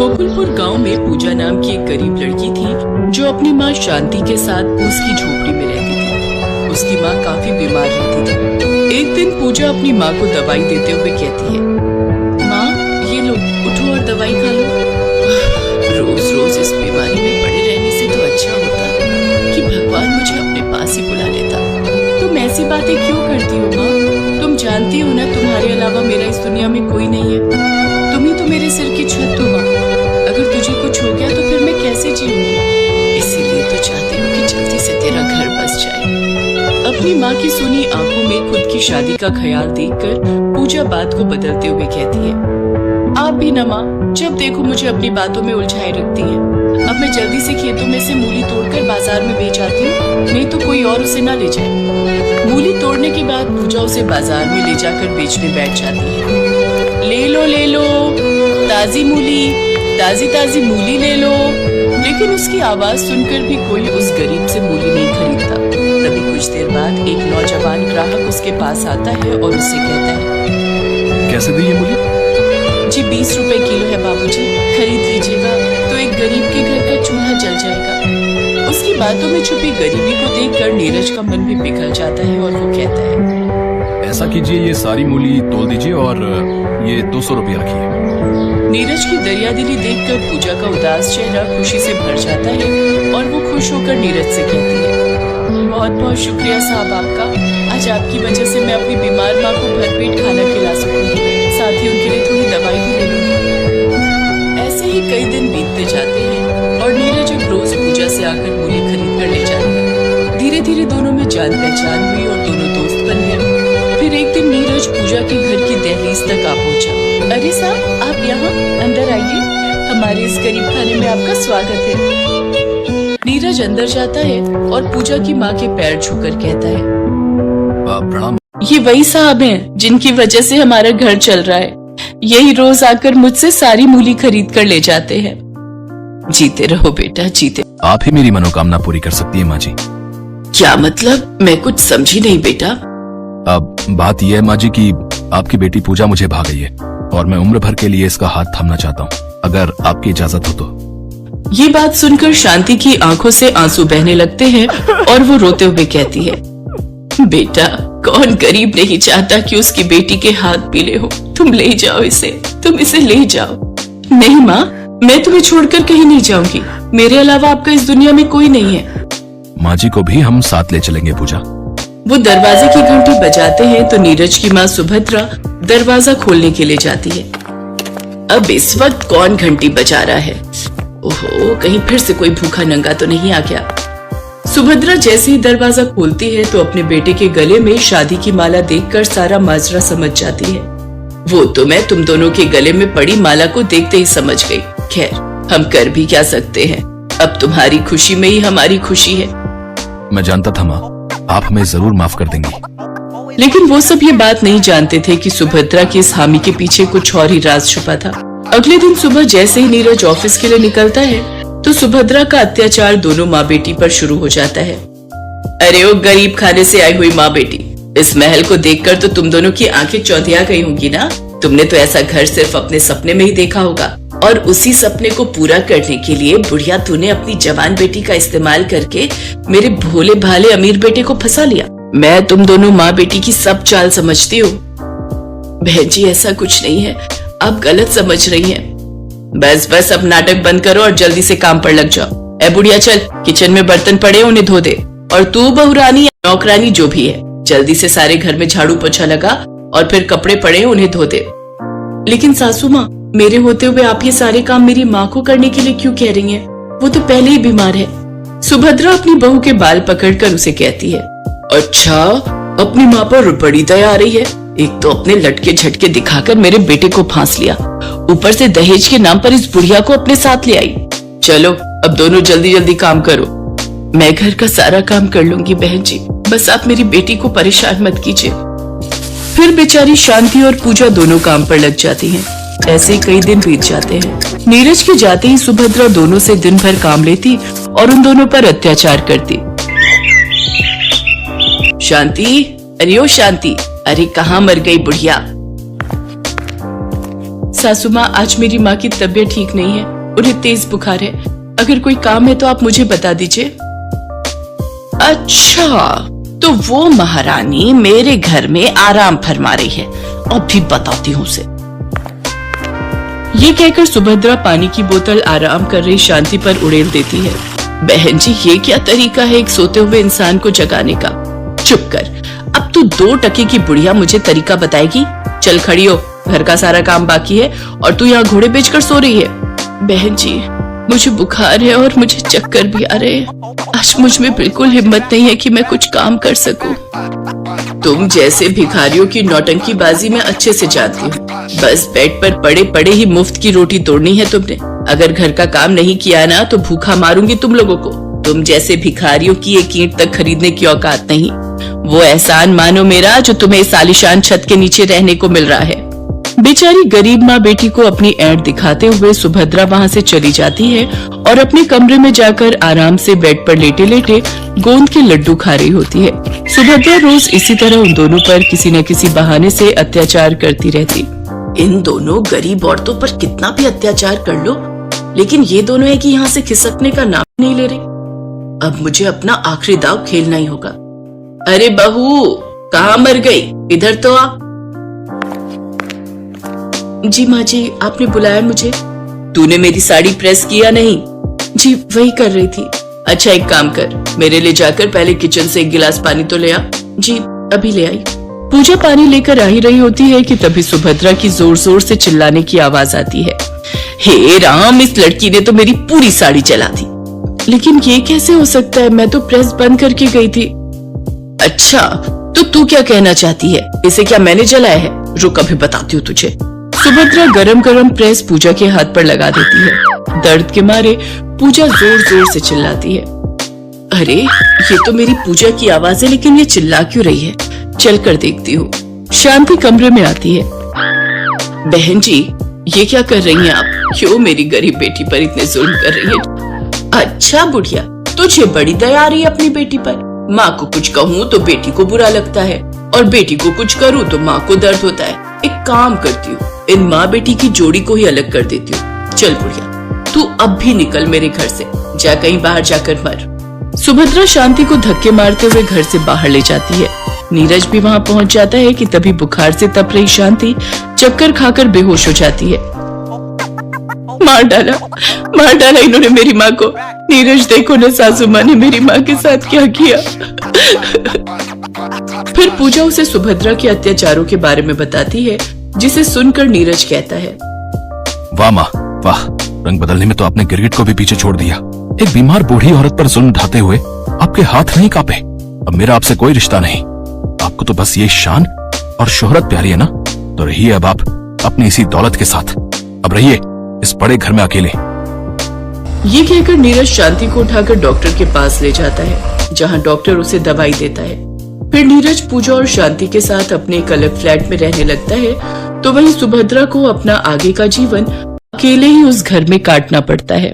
गोकुलपुर गांव में पूजा नाम की एक गरीब लड़की थी जो अपनी माँ शांति के साथ उसकी झोपड़ी में रहती थी। उसकी माँ काफी बीमार रहती थी। एक दिन पूजा अपनी माँ को दवाई देते हुए कहती है, माँ ये लो, उठो और दवाई खा लो। रोज रोज इस बीमारी में पड़े रहने से तो अच्छा होता कि भगवान मुझे अपने पास ही बुला लेता। तुम ऐसी बातें क्यों करती हो माँ? तुम जानती हो ना तुम्हारे अलावा मेरा इस दुनिया में कोई नहीं है। तुम ही तो मेरे सिर की छत हो माँ। अगर तुझे कुछ हो गया तो फिर मैं कैसे जीऊंगी? इसीलिए तो चाहती हूँ कि जल्दी से तेरा घर बस जाए। अपनी माँ की सुनी आंखों में खुद की शादी का ख्याल देखकर पूजा बात को बदलते हुए कहती है, आप भी ना माँ, जब देखो मुझे अपनी बातों में उलझाए रखती हैं। अब मैं जल्दी से खेतों में से मूली तोड़कर बाजार में बेच आती हूँ, नहीं तो कोई और उसे ना ले जाए। मूली तोड़ने के बाद पूजा उसे बाजार में ले जाकर बेचने बैठ जाती है। ले लो ताजी मूली, ताजी ताजी मूली ले लो। लेकिन उसकी आवाज सुनकर भी कोई उस गरीब से मूली नहीं खरीदता। तभी कुछ देर बाद एक नौजवान ग्राहक उसके पास आता है और उससे कहता है, कैसे दी ये मूली? जी 20 रुपए किलो है बाबूजी, खरीद लीजिएगा तो एक गरीब के घर का चूल्हा जल जाएगा। उसकी बातों में छुपी गरीबी को देखकर नीरज का मन भी पिघल जाता है और वो कहता है, ऐसा कीजिए, ये सारी मूली तोल दीजिए और ये 200 रुपये रखिए। नीरज की दरियादिली देखकर पूजा का उदास चेहरा खुशी से भर जाता है और वो खुश होकर नीरज से कहती है, बहुत बहुत शुक्रिया साहब आपका। आज आपकी वजह से मैं अपनी बीमार माँ को भरपेट खाना खिला सकूंगी, साथ ही उनके लिए थोड़ी दवाई भी ले लूंगी। ऐसे ही कई दिन बीतते जाते हैं और नीरज अब रोज पूजा से आकर मूली खरीद कर ले जाएगा। धीरे धीरे दोनों में जान पहचान हुई और दोनों दोस्त बन गए। फिर एक दिन नीरज पूजा के घर की दहलीज तक आ पहुंचा। अरे साहब, आप यहाँ अंदर आइए, हमारे इस गरीब खाने में आपका स्वागत है। नीरज अंदर जाता है और पूजा की माँ के पैर छूकर कहता है, प्रणाम। ये वही साहब हैं जिनकी वजह से हमारा घर चल रहा है। यही रोज आकर मुझसे सारी मूली खरीद कर ले जाते हैं। जीते रहो बेटा, जीते। आप ही मेरी मनोकामना पूरी कर सकती है माँ जी। क्या मतलब? मैं कुछ समझी नहीं बेटा। अब बात यह है माँ जी कि आपकी बेटी पूजा मुझे भा गई है और मैं उम्र भर के लिए इसका हाथ थामना चाहता हूँ, अगर आपकी इजाजत हो तो। ये बात सुनकर शांति की आंखों से आंसू बहने लगते हैं और वो रोते हुए कहती है, बेटा, कौन गरीब नहीं चाहता कि उसकी बेटी के हाथ पीले हो। तुम ले जाओ इसे, तुम इसे ले जाओ। नहीं माँ, मैं तुम्हें छोड़कर कहीं नहीं जाऊंगी। मेरे अलावा आपका इस दुनिया में कोई नहीं है। माँ जी को भी हम साथ ले चलेंगे पूजा। वो दरवाजे की घंटी बजाते हैं तो नीरज की माँ सुभद्रा दरवाजा खोलने के लिए जाती है। अब इस वक्त कौन घंटी बजा रहा है? ओहो, कहीं फिर से कोई भूखा नंगा तो नहीं आ गया। सुभद्रा जैसे ही दरवाजा खोलती है तो अपने बेटे के गले में शादी की माला देखकर सारा माजरा समझ जाती है। वो तो मैं तुम दोनों के गले में पड़ी माला को देखते ही समझ गई। खैर, हम कर भी क्या सकते हैं, अब तुम्हारी खुशी में ही हमारी खुशी है। मैं जानता था माँ, आप हमें जरूर माफ कर देंगी। लेकिन वो सब ये बात नहीं जानते थे कि सुभद्रा की इस हामी के पीछे कुछ और ही राज छुपा था। अगले दिन सुबह जैसे ही नीरज ऑफिस के लिए निकलता है तो सुभद्रा का अत्याचार दोनों माँ बेटी पर शुरू हो जाता है। अरे ओ गरीब खाने से आई हुई माँ बेटी, इस महल को देखकर तो तुम दोनों की आंखें चौंधिया गई होंगी ना। तुमने तो ऐसा घर सिर्फ अपने सपने में ही देखा होगा और उसी सपने को पूरा करने के लिए बुढ़िया तूने अपनी जवान बेटी का इस्तेमाल करके मेरे भोले भाले अमीर बेटे को फंसा लिया। मैं तुम दोनों माँ बेटी की सब चाल समझती हूँ। बहन जी, ऐसा कुछ नहीं है, आप गलत समझ रही हैं। बस बस, अब नाटक बंद करो और जल्दी से काम पर लग जाओ। ए बुढ़िया, चल किचन में बर्तन पड़े उन्हें धो दे। और तू बहुरानी या नौकरानी जो भी है, जल्दी से सारे घर में झाड़ू पोछा लगा और फिर कपड़े पड़े उन्हें धो दे। लेकिन सासू माँ, मेरे होते हुए आप ये सारे काम मेरी माँ को करने के लिए क्यों कह रही हैं? वो तो पहले ही बीमार है। सुभद्रा अपनी बहू के बाल पकड़कर उसे कहती है, अच्छा, अपनी माँ पर बड़ी दया आ रही है। एक तो अपने लटके झटके दिखाकर मेरे बेटे को फांस लिया, ऊपर से दहेज के नाम पर इस बुढ़िया को अपने साथ ले आई। चलो अब दोनों जल्दी जल्दी काम करो। मैं घर का सारा काम कर लूंगी बहन जी, बस आप मेरी बेटी को परेशान मत कीजिए। फिर बेचारी शांति और पूजा दोनों काम पर लग जाती हैं। ऐसे कई दिन बीत जाते हैं। नीरज के जाते ही सुभद्रा दोनों से दिन भर काम लेती और उन दोनों पर अत्याचार करती। शांति, अरे ओ शांति, अरे कहाँ मर गई बुढ़िया? सासू माँ, आज मेरी माँ की तबीयत ठीक नहीं है, उन्हें तेज बुखार है। अगर कोई काम है तो आप मुझे बता दीजिए। अच्छा, तो वो महारानी मेरे घर में आराम फरमा रही है, अभी बताती हूँ उसे। ये कहकर सुभद्रा पानी की बोतल आराम कर रही शांति पर उड़ेल देती है। बहन जी, ये क्या तरीका है एक सोते हुए इंसान को जगाने का? चुप कर, अब तू 2 टके की बुढ़िया मुझे तरीका बताएगी? चल खड़ी हो, घर का सारा काम बाकी है और तू यहाँ घोड़े बेचकर सो रही है। बहन जी, मुझे बुखार है और मुझे चक्कर भी आ रहे हैं। आज मुझ में बिल्कुल हिम्मत नहीं है कि मैं कुछ काम कर सकूं। तुम जैसे भिखारियों की नौटंकीबाजी में अच्छे से जानती हूँ। बस बेड पर पड़े पड़े ही मुफ्त की रोटी तोड़नी है तुमने। अगर घर का काम नहीं किया ना तो भूखा मारूंगी तुम लोगों को। तुम जैसे भिखारियों की एक ईंट तक खरीदने की औकात नहीं। वो एहसान मानो मेरा जो तुम्हें इस आलीशान छत के नीचे रहने को मिल रहा है। बेचारी गरीब माँ बेटी को अपनी ऐंठ दिखाते हुए सुभद्रा वहाँ से चली जाती है और अपने कमरे में जाकर आराम से बेड पर लेटे लेटे गोंद के लड्डू खा रही होती है। सुभद्रा रोज इसी तरह उन दोनों पर किसी न किसी बहाने से अत्याचार करती रहती। इन दोनों गरीब औरतों पर कितना भी अत्याचार कर लो, लेकिन ये दोनों है कि यहाँ से खिसकने का नाम नहीं ले रही। अब मुझे अपना आखिरी दाव खेलना ही होगा। अरे बहू, कहाँ मर गई? इधर तो आ। जी माँ जी, आपने बुलाया मुझे? तूने मेरी साड़ी प्रेस किया नहीं? जी वही कर रही थी। अच्छा एक काम कर, मेरे लिए जाकर पहले किचन से 1 गिलास पानी तो ले आ। जी अभी ले आई। पूजा पानी लेकर आ ही रही होती है कि तभी सुभद्रा की जोर जोर से चिल्लाने की आवाज आती है। हे राम, इस लड़की ने तो मेरी पूरी साड़ी जला दी। लेकिन ये कैसे हो सकता है? मैं तो प्रेस बंद करके गई थी। अच्छा, तो तू क्या कहना चाहती है? इसे क्या मैंने जलाया है? रुक अभी बताती हूँ तुझे। सुभद्रा गरम गरम प्रेस पूजा के हाथ पर लगा देती है। दर्द के मारे पूजा जोर जोर से चिल्लाती है। अरे ये तो मेरी पूजा की आवाज है, लेकिन ये चिल्ला क्यों रही है? चल कर देखती हूँ। शांति कमरे में आती है। बहन जी, ये क्या कर रही हैं आप? क्यों मेरी गरीब बेटी पर इतने जुल्म कर रही है? अच्छा बुढ़िया, तुझे बड़ी दया आ रही है अपनी बेटी पर। माँ को कुछ कहूँ तो बेटी को बुरा लगता है, और बेटी को कुछ करूँ तो माँ को दर्द होता है। एक काम करती हूँ, इन माँ बेटी की जोड़ी को ही अलग कर देती हूँ। चल बुढ़िया, तू अब भी निकल मेरे घर से, जा कहीं बाहर जाकर मर। सुभद्रा शांति को धक्के मारते हुए घर से बाहर ले जाती है। नीरज भी वहाँ पहुँच जाता है कि तभी बुखार से तप रही शांति चक्कर खाकर बेहोश हो जाती है। मार डाला इन्होंने मेरी माँ को। नीरज देखो ना, सासू माँ ने मेरी माँ के साथ क्या किया। फिर पूजा उसे सुभद्रा के अत्याचारों के बारे में बताती है, जिसे सुनकर नीरज कहता है, वाह माँ वाह, रंग बदलने में तो आपने गिरगिट को भी पीछे छोड़ दिया। एक बीमार बूढ़ी औरत पर जुल्म ढाते हुए आपके हाथ नहीं कांपे। अब मेरा आपसे कोई रिश्ता नहीं। आपको तो बस ये शान और शोहरत प्यारी है ना, तो रहिए अब आप अपनी इसी दौलत के साथ। अब रहिए इस बड़े घर में अकेले। ये कहकर नीरज शांति को उठाकर डॉक्टर के पास ले जाता है, जहाँ डॉक्टर उसे दवाई देता है। फिर नीरज पूजा और शांति के साथ अपने एक अलग फ्लैट में रहने लगता है, तो वहीं सुभद्रा को अपना आगे का जीवन अकेले ही उस घर में काटना पड़ता है।